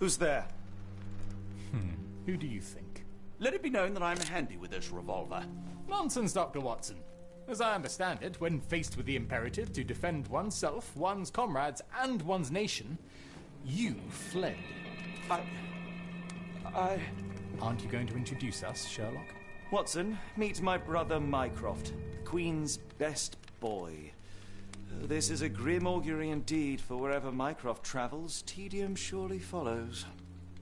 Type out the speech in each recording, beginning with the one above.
Who's there? Who do you think? Let it be known that I'm handy with this revolver. Nonsense, Dr. Watson. As I understand it, when faced with the imperative to defend oneself, one's comrades, and one's nation, you fled. Aren't you going to introduce us, Sherlock? Watson, meet my brother Mycroft, the Queen's best boy. This is a grim augury indeed, for wherever Mycroft travels, tedium surely follows.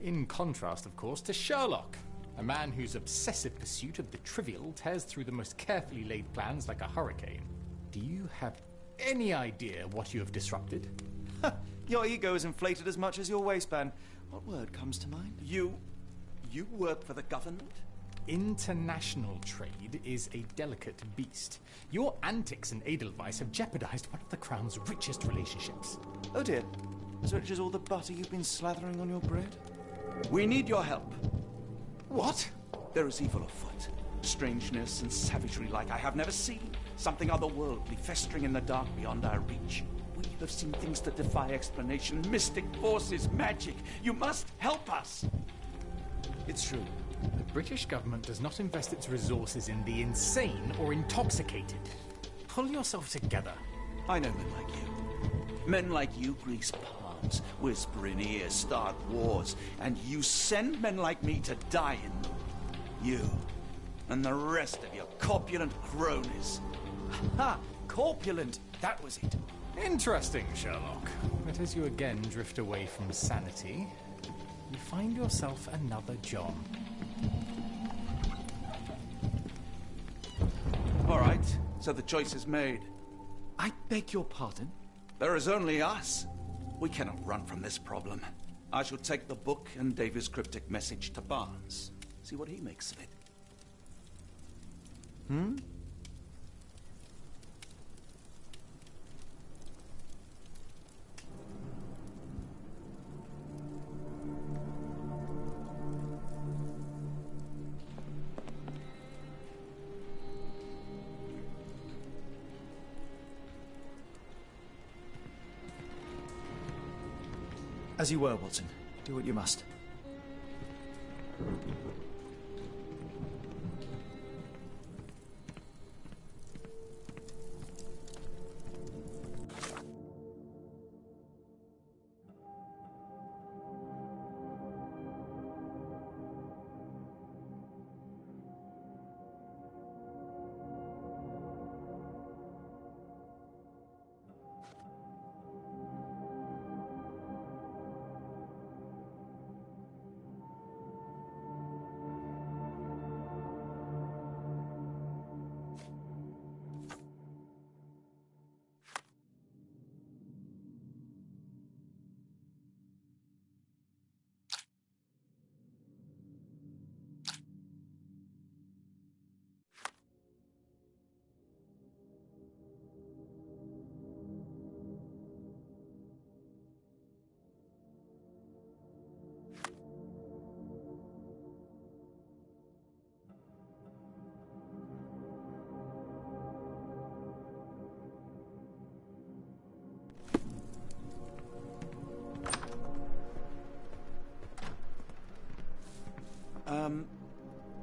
In contrast, of course, to Sherlock, a man whose obsessive pursuit of the trivial tears through the most carefully laid plans like a hurricane. Do you have any idea what you have disrupted? Your ego is inflated as much as your waistband. What word comes to mind? You work for the government? International trade is a delicate beast. Your antics and Edelweiss have jeopardized one of the Crown's richest relationships. Oh dear. As rich as all the butter you've been slathering on your bread? We need your help. What? There is evil afoot. Strangeness and savagery like I have never seen. Something otherworldly festering in the dark beyond our reach. We have seen things that defy explanation. Mystic forces, magic. You must help us. It's true. The British government does not invest its resources in the insane or intoxicated. Pull yourself together. I know men like you. Men like you grease palms, whisper in ears, start wars, and you send men like me to die in them. You and the rest of your corpulent cronies. Ha! Corpulent! That was it. Interesting, Sherlock. But as you again drift away from sanity, you find yourself another John. All right, so the choice is made. I beg your pardon? There is only us. We cannot run from this problem. I shall take the book and Davy's cryptic message to Barnes. See what he makes of it. As you were, Watson. Do what you must.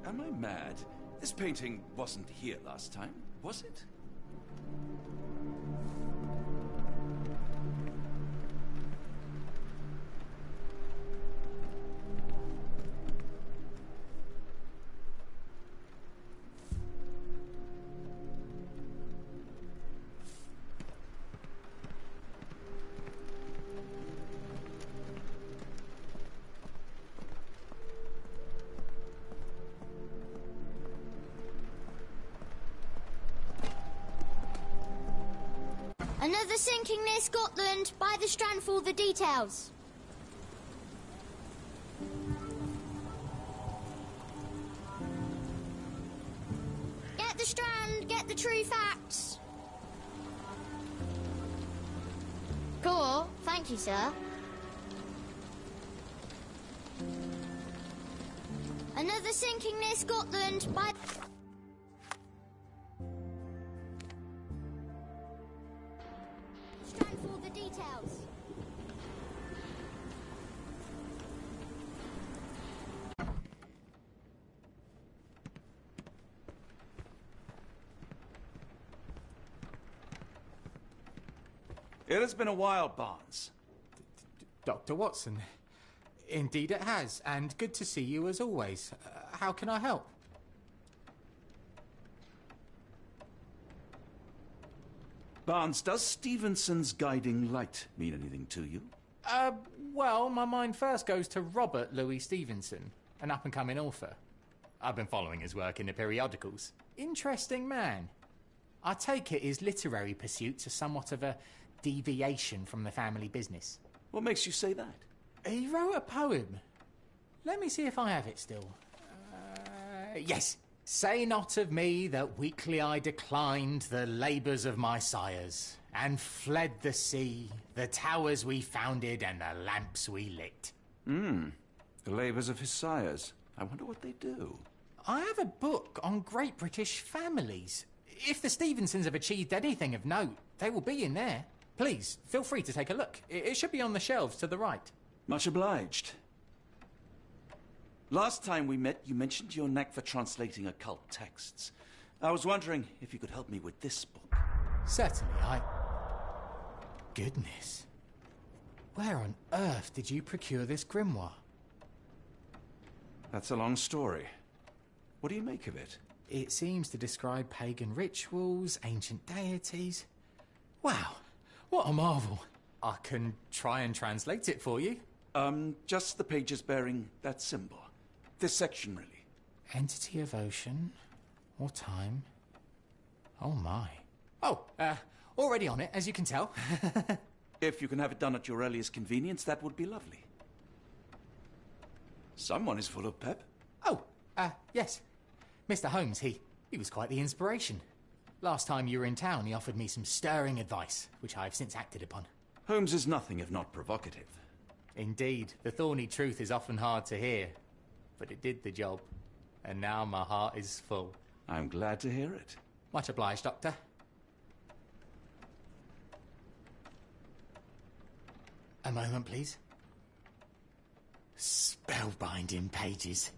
Am I mad? This painting wasn't here last time, was it? Another sinking near Scotland. By the Strand for all the details. Get the Strand, get the true facts. Cool, thank you, sir. Another sinking near Scotland. By... Strand for all the details. It has been a while, Barnes. Dr. Watson. Indeed it has, and good to see you as always. How can I help? Barnes, does Stevenson's guiding light mean anything to you? Well, my mind first goes to Robert Louis Stevenson, an up-and-coming author. I've been following his work in the periodicals. Interesting man. I take it his literary pursuits are somewhat of a deviation from the family business. What makes you say that? He wrote a poem. Let me see if I have it still. Yes. Say not of me that weakly I declined the labours of my sires, and fled the sea, the towers we founded, and the lamps we lit. The labours of his sires. I wonder what they do. I have a book on great British families. If the Stevensons have achieved anything of note, they will be in there. Please, feel free to take a look. It should be on the shelves to the right. Much obliged. Last time we met, you mentioned your knack for translating occult texts. I was wondering if you could help me with this book. Certainly, Goodness. Where on earth did you procure this grimoire? That's a long story. What do you make of it? It seems to describe pagan rituals, ancient deities. Wow, what a marvel. I can try and translate it for you. Just the pages bearing that symbol. This section, really. Entity of ocean or time. Oh my. Oh, already on it, as you can tell. If you can have it done at your earliest convenience, that would be lovely. Someone is full of pep. Oh, yes. Mr. Holmes, he was quite the inspiration. Last time you were in town, he offered me some stirring advice, which I have since acted upon. Holmes is nothing if not provocative. Indeed, the thorny truth is often hard to hear. But it did the job, and now my heart is full. I'm glad to hear it. Much obliged, Doctor. A moment, please. Spellbinding pages.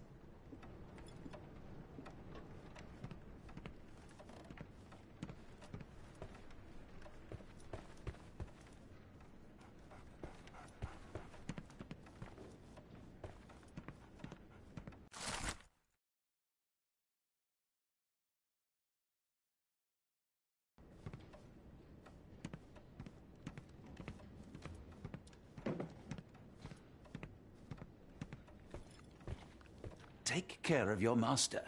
Take care of your master.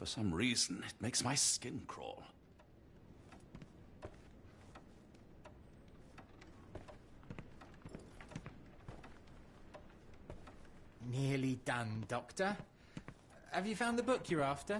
For some reason, it makes my skin crawl. Nearly done, Doctor. Have you found the book you're after?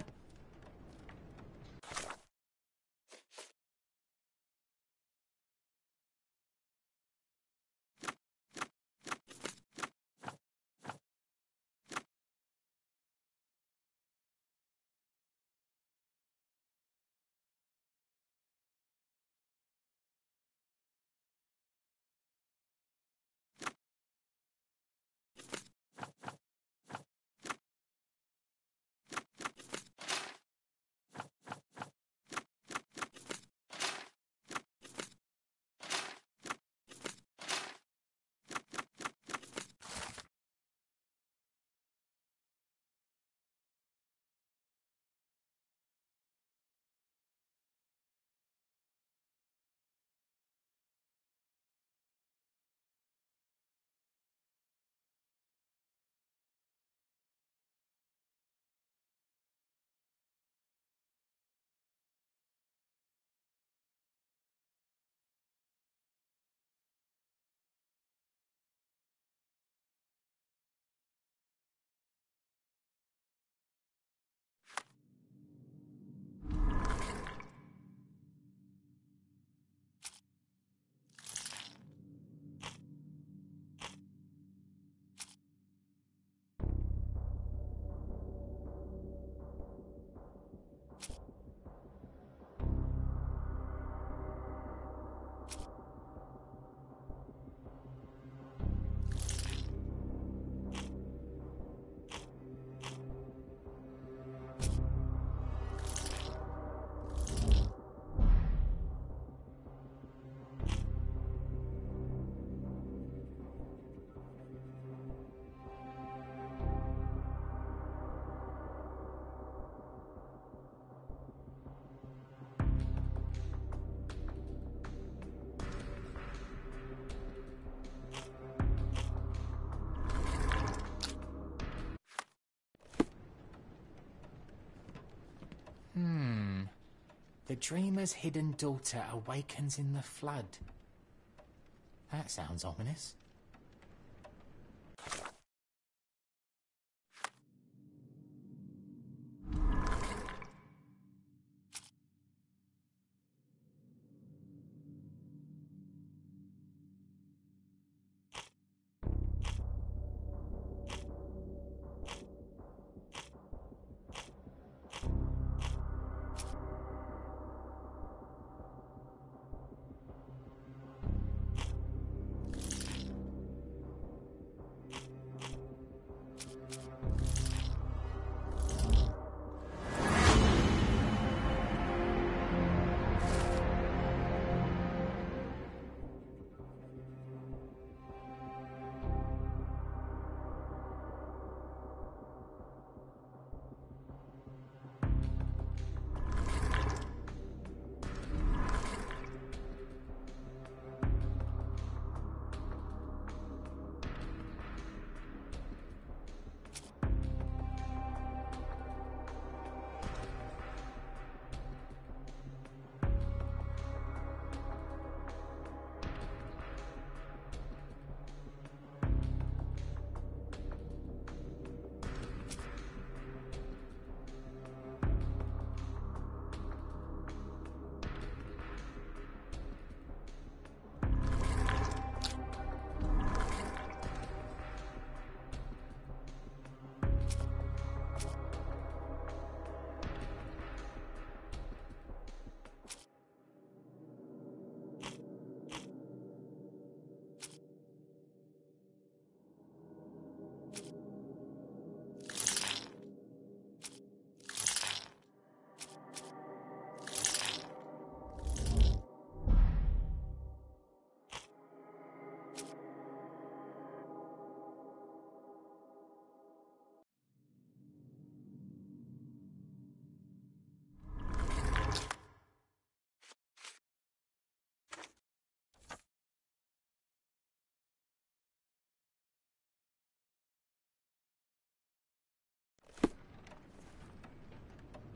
The dreamer's hidden daughter awakens in the flood. That sounds ominous.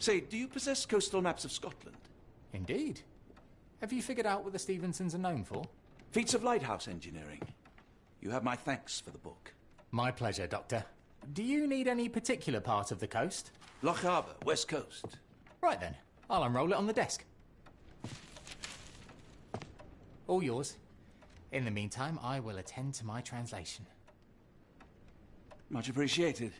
Say, do you possess coastal maps of Scotland? Indeed. Have you figured out what the Stevensons are known for? Feats of lighthouse engineering. You have my thanks for the book. My pleasure, Doctor. Do you need any particular part of the coast? Loch Harbour, west coast. Right then, I'll unroll it on the desk. All yours. In the meantime, I will attend to my translation. Much appreciated.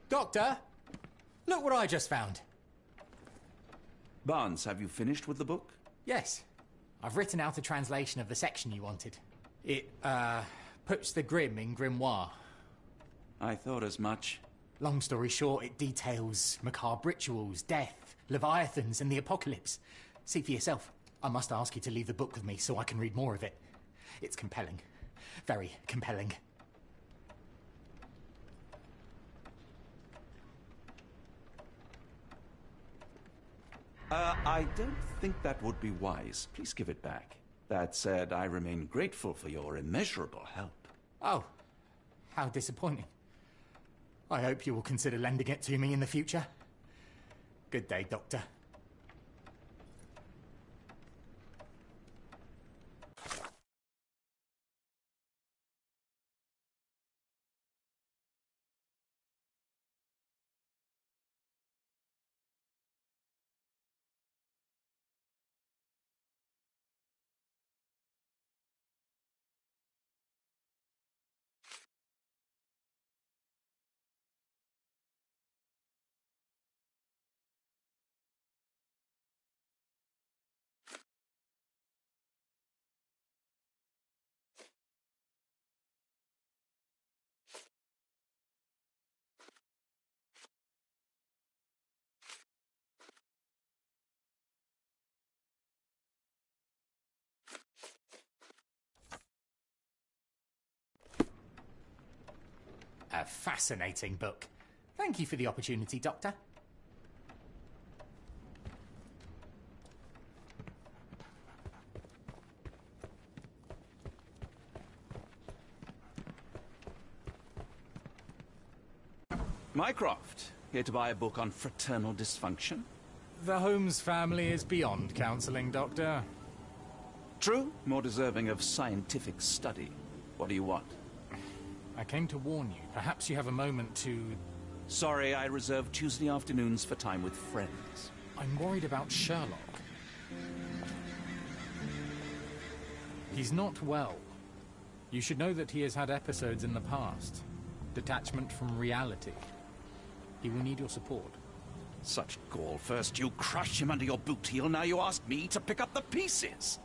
Doctor! Look what I just found. Barnes, have you finished with the book? Yes. I've written out a translation of the section you wanted. It, puts the grim in grimoire. I thought as much. Long story short, it details macabre rituals, death, leviathans, and the apocalypse. See for yourself. I must ask you to leave the book with me so I can read more of it. It's compelling. Very compelling. I don't think that would be wise. Please give it back. That said, I remain grateful for your immeasurable help. Oh, how disappointing. I hope you will consider lending it to me in the future. Good day, Doctor. A fascinating book. Thank you for the opportunity, Doctor. Mycroft, here to buy a book on fraternal dysfunction? The Holmes family is beyond counselling, Doctor. True, more deserving of scientific study. What do you want? I came to warn you. Perhaps you have a moment to... Sorry, I reserve Tuesday afternoons for time with friends. I'm worried about Sherlock. He's not well. You should know that he has had episodes in the past. Detachment from reality. He will need your support. Such gall. First you crush him under your boot heel, now you ask me to pick up the pieces.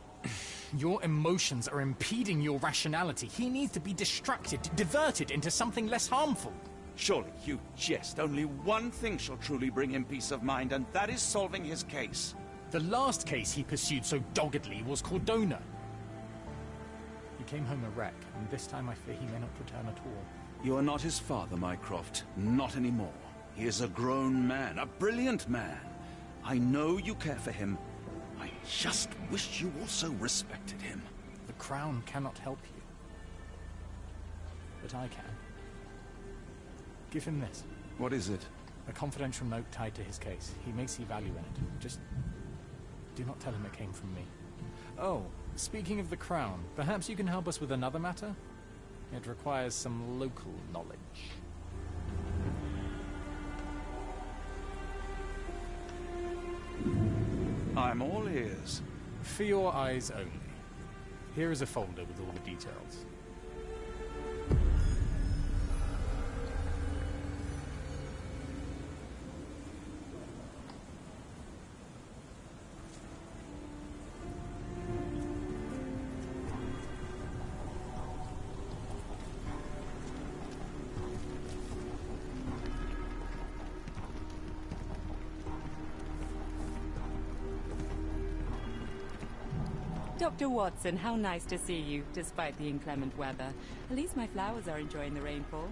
Your emotions are impeding your rationality. He needs to be distracted, diverted into something less harmful. Surely you jest. Only one thing shall truly bring him peace of mind, and that is solving his case. The last case he pursued so doggedly was Cordona. He came home a wreck, and this time I fear he may not return at all. You are not his father, Mycroft. Not anymore. He is a grown man, a brilliant man. I know you care for him. I just wish you also respected him. The Crown cannot help you. But I can. Give him this. What is it? A confidential note tied to his case. He may see value in it. Just do not tell him it came from me. Oh, speaking of the Crown, perhaps you can help us with another matter? It requires some local knowledge. I'm all ears. For your eyes only. Here is a folder with all the details. Dr. Watson, how nice to see you, despite the inclement weather. At least my flowers are enjoying the rainfall.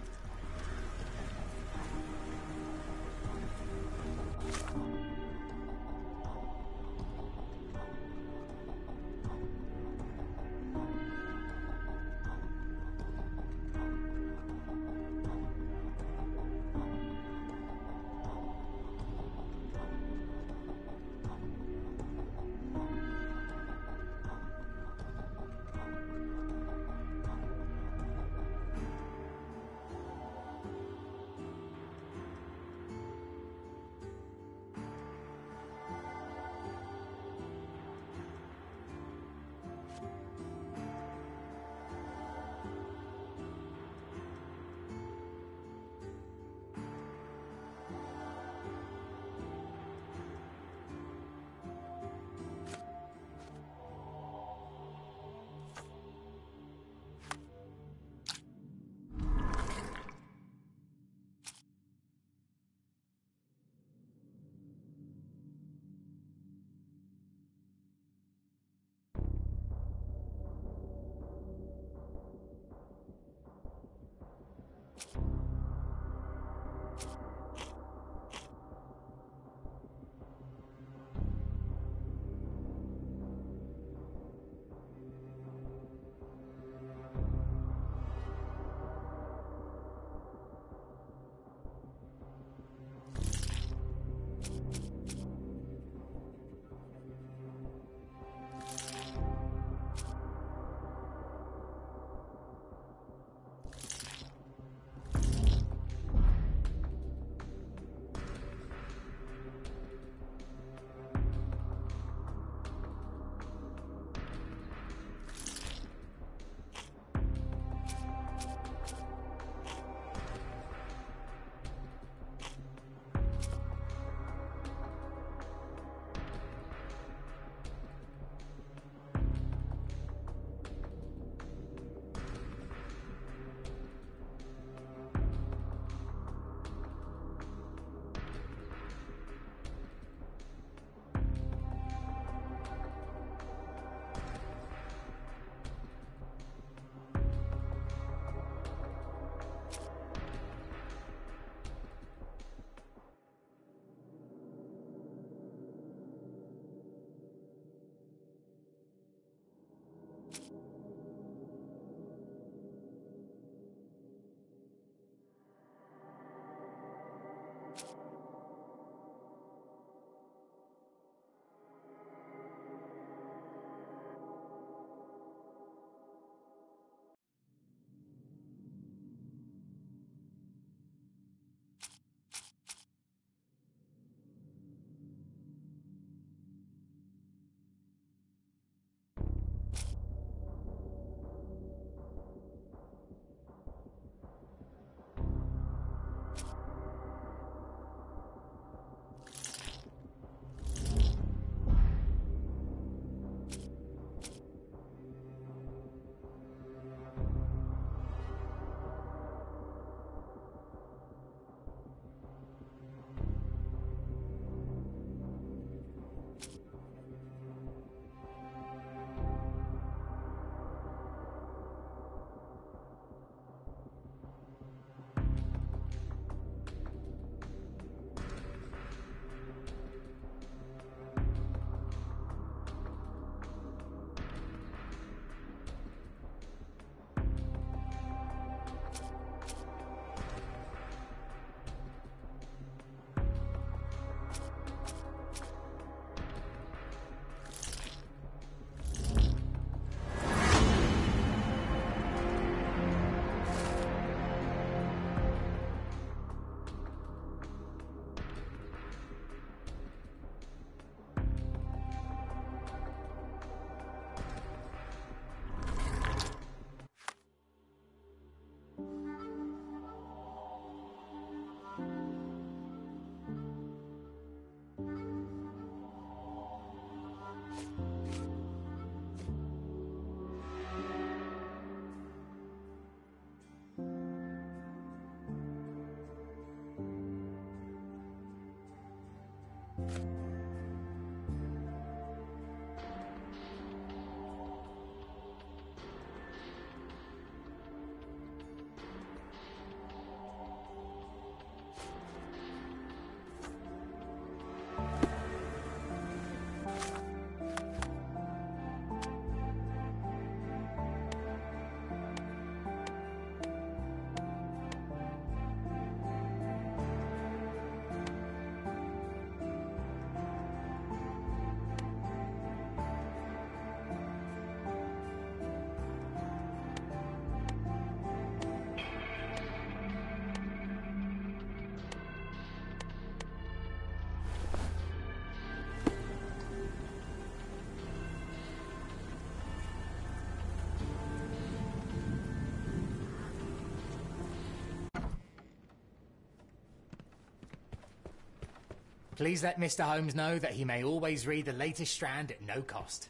Please let Mr. Holmes know that he may always read the latest Strand at no cost.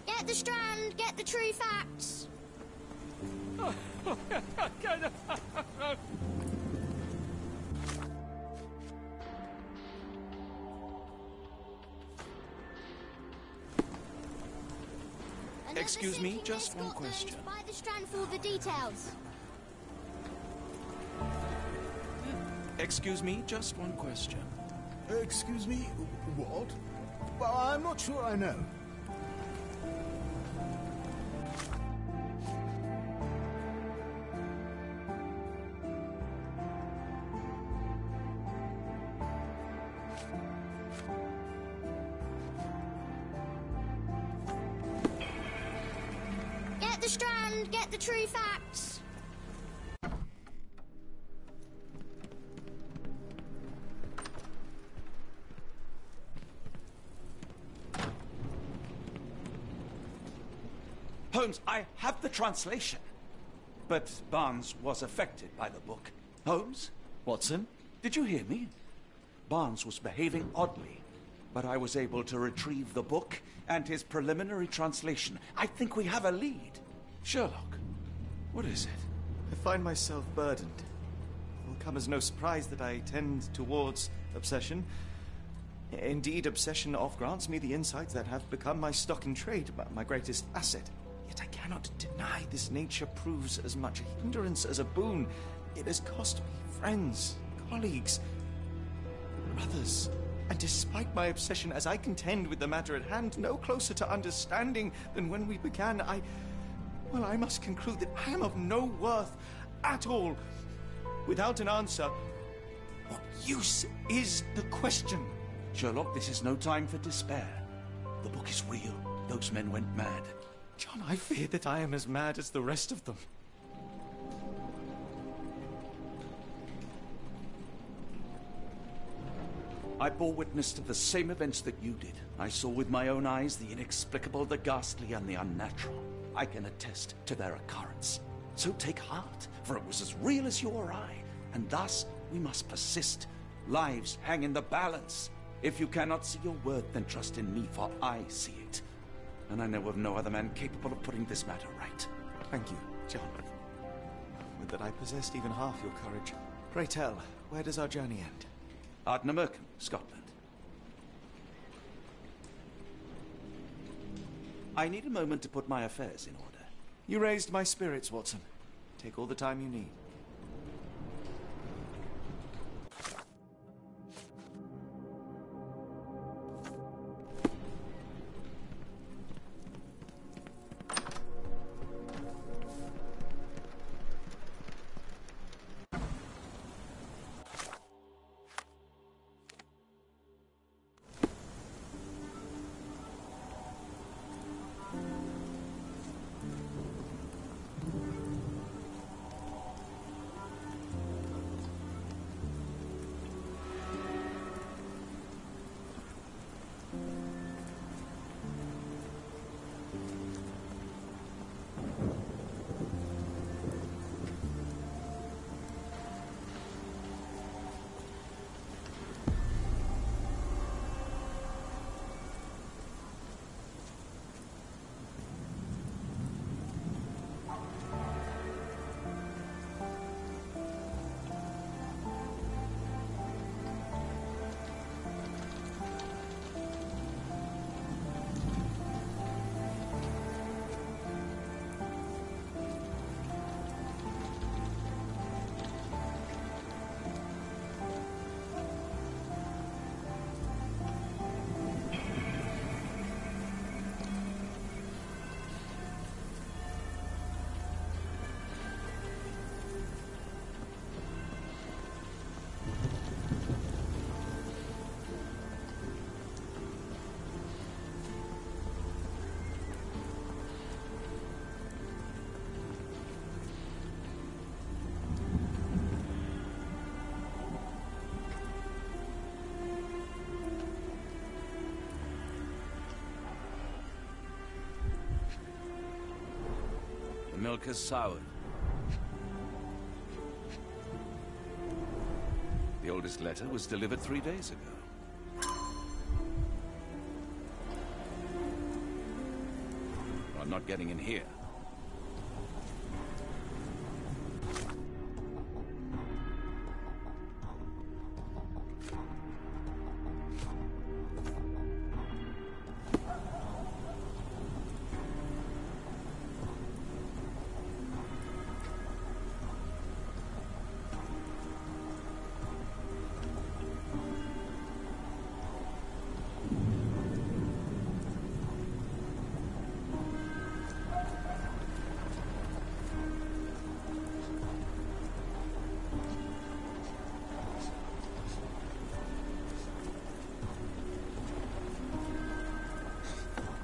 Get the Strand, get the true facts. Another Excuse me, sinking just near one Scotland. question. Buy the Strand for the details. Excuse me, just one question. Excuse me, what? Well, I'm not sure I know. Get the Strand, get the true facts. Holmes, I have the translation. But Barnes was affected by the book. Holmes? Watson? Did you hear me? Barnes was behaving oddly, but I was able to retrieve the book and his preliminary translation. I think we have a lead. Sherlock, what is it? I find myself burdened. It will come as no surprise that I tend towards obsession. Indeed, obsession oft grants me the insights that have become my stock in trade, my greatest asset. Yet I cannot deny this nature proves as much a hindrance as a boon. It has cost me friends, colleagues, brothers. And despite my obsession as I contend with the matter at hand, no closer to understanding than when we began, I must conclude that I am of no worth at all. Without an answer, what use is the question? Sherlock, this is no time for despair. The book is real. Those men went mad. John, I fear that I am as mad as the rest of them. I bore witness to the same events that you did. I saw with my own eyes the inexplicable, the ghastly, and the unnatural. I can attest to their occurrence. So take heart, for it was as real as you or I, and thus we must persist. Lives hang in the balance. If you cannot see your worth, then trust in me, for I see it. And I know of no other man capable of putting this matter right. Thank you, John. Would that I possessed even half your courage. Pray tell, where does our journey end? Ardnamurchan, Scotland. I need a moment to put my affairs in order. You raised my spirits, Watson. Take all the time you need. milk has soured. The oldest letter was delivered 3 days ago. I'm not getting in here.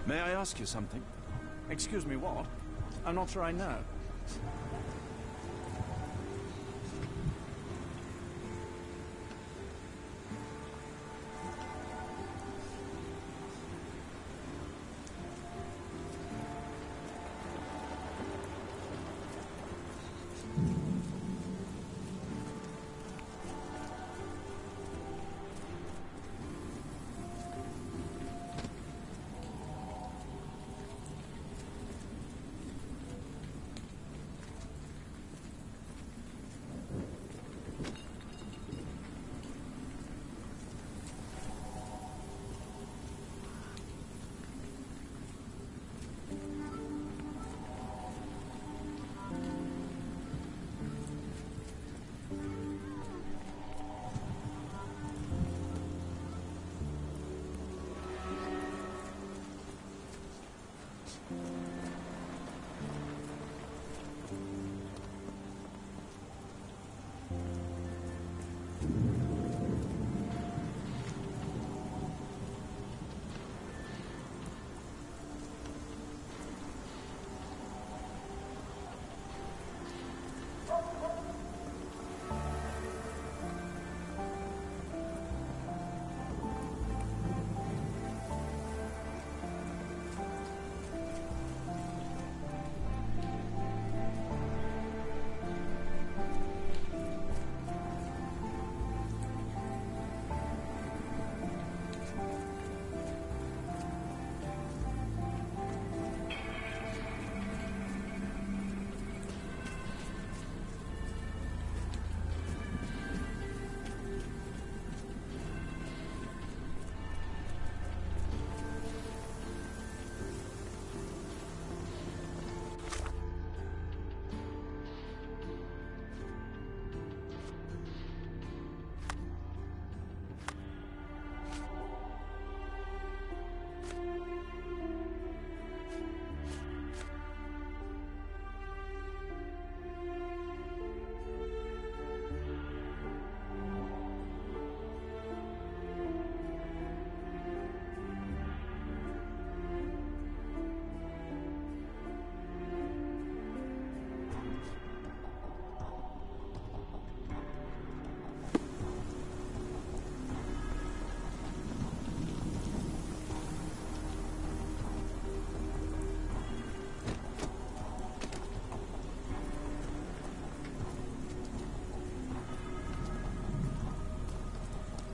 May I ask you something? Excuse me, what? I'm not sure I know.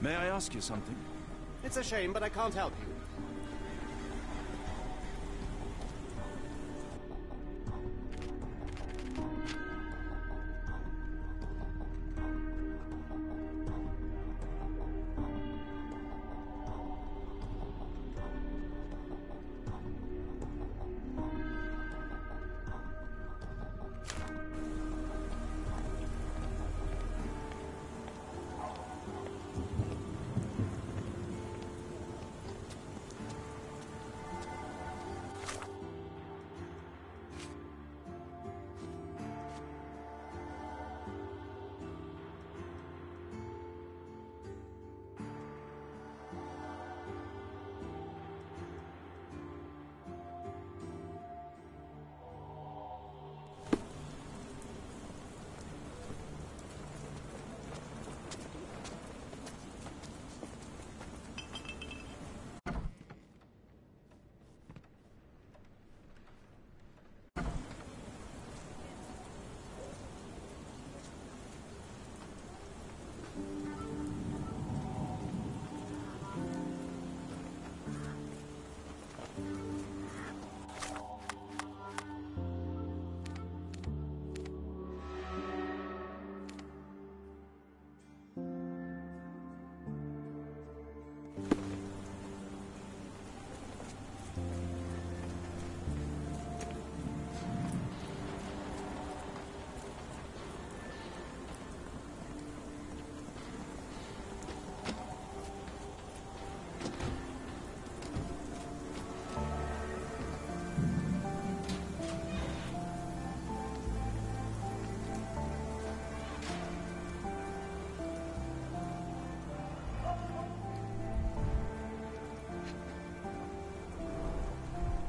May I ask you something? It's a shame, but I can't help you.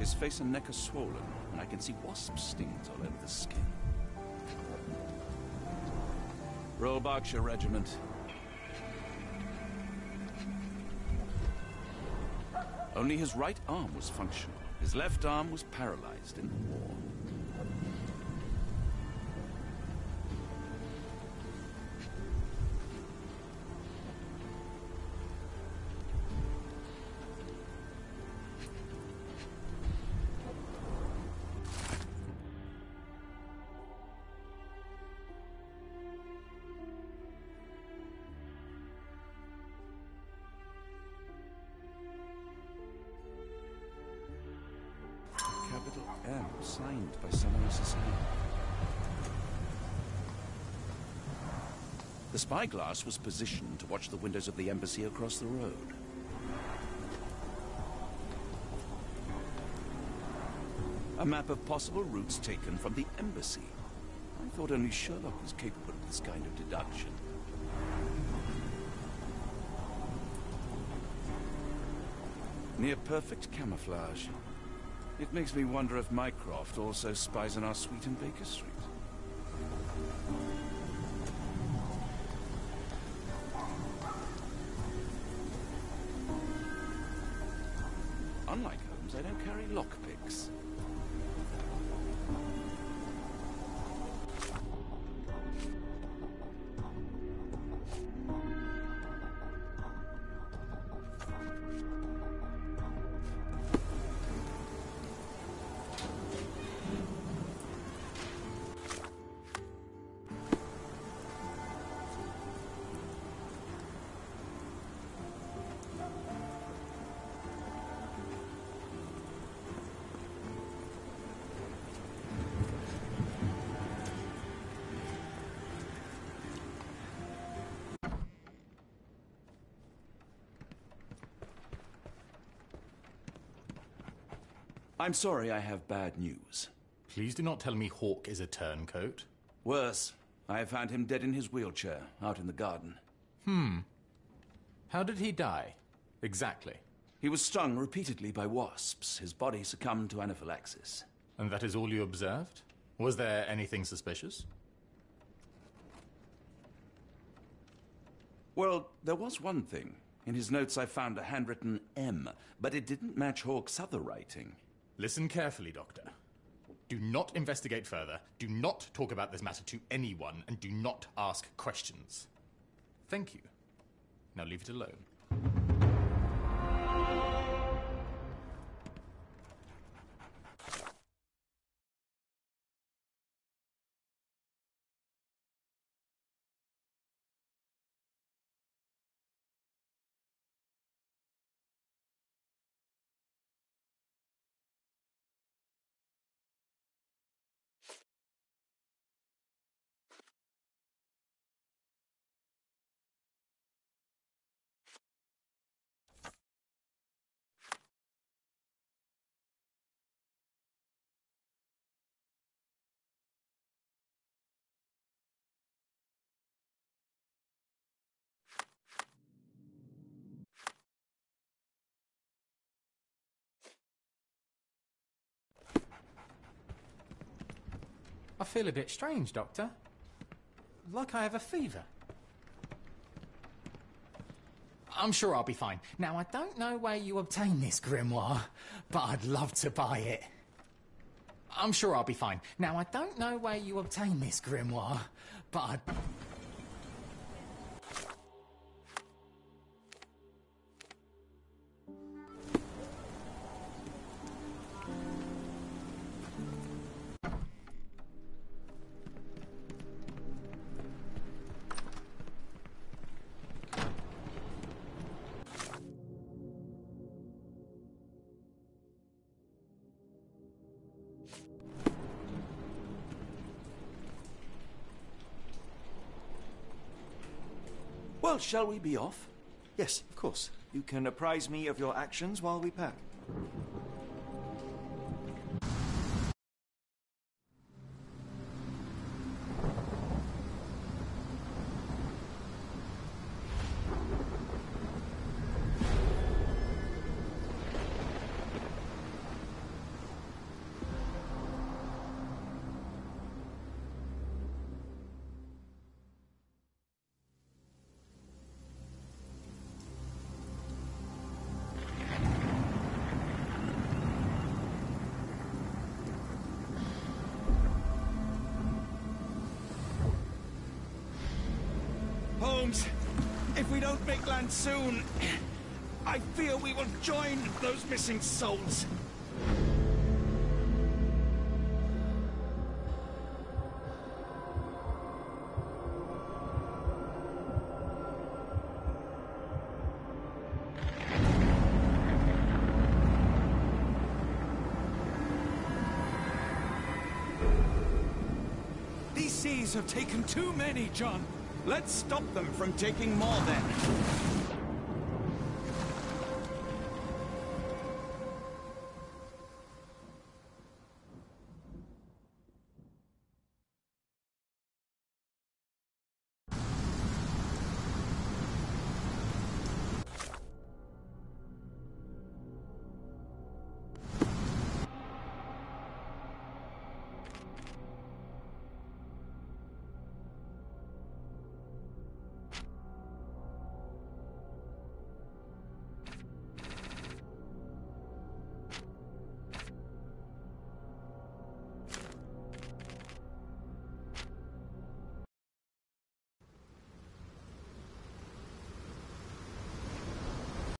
His face and neck are swollen, and I can see wasp stings all over the skin. Royal Berkshire Regiment. Only his right arm was functional. His left arm was paralyzed in the war. Capital M, signed by someone else's hand. The spyglass was positioned to watch the windows of the embassy across the road. A map of possible routes taken from the embassy. I thought only Sherlock was capable of this kind of deduction. Near perfect camouflage. It makes me wonder if Mycroft also spies on our suite in Baker Street. Unlike Holmes, I don't carry lockpicks. I'm sorry, I have bad news. Please do not tell me Hawke is a turncoat. Worse, I have found him dead in his wheelchair, out in the garden. How did he die? Exactly. He was stung repeatedly by wasps. His body succumbed to anaphylaxis. And that is all you observed? Was there anything suspicious? Well, there was one thing. In his notes I found a handwritten M, but it didn't match Hawke's other writing. Listen carefully, Doctor. Do not investigate further, do not talk about this matter to anyone, and do not ask questions. Thank you. Now leave it alone. I feel a bit strange, Doctor. Like I have a fever. I'm sure I'll be fine. Now, I don't know where you obtain this grimoire, but I'd love to buy it. I'm sure I'll be fine. Now, I don't know where you obtain this grimoire, but I'd... Well, shall we be off? Yes, of course. You can apprise me of your actions while we pack. Holmes, if we don't make land soon, I fear we will join those missing souls. These seas have taken too many, John. Let's stop them from taking more then.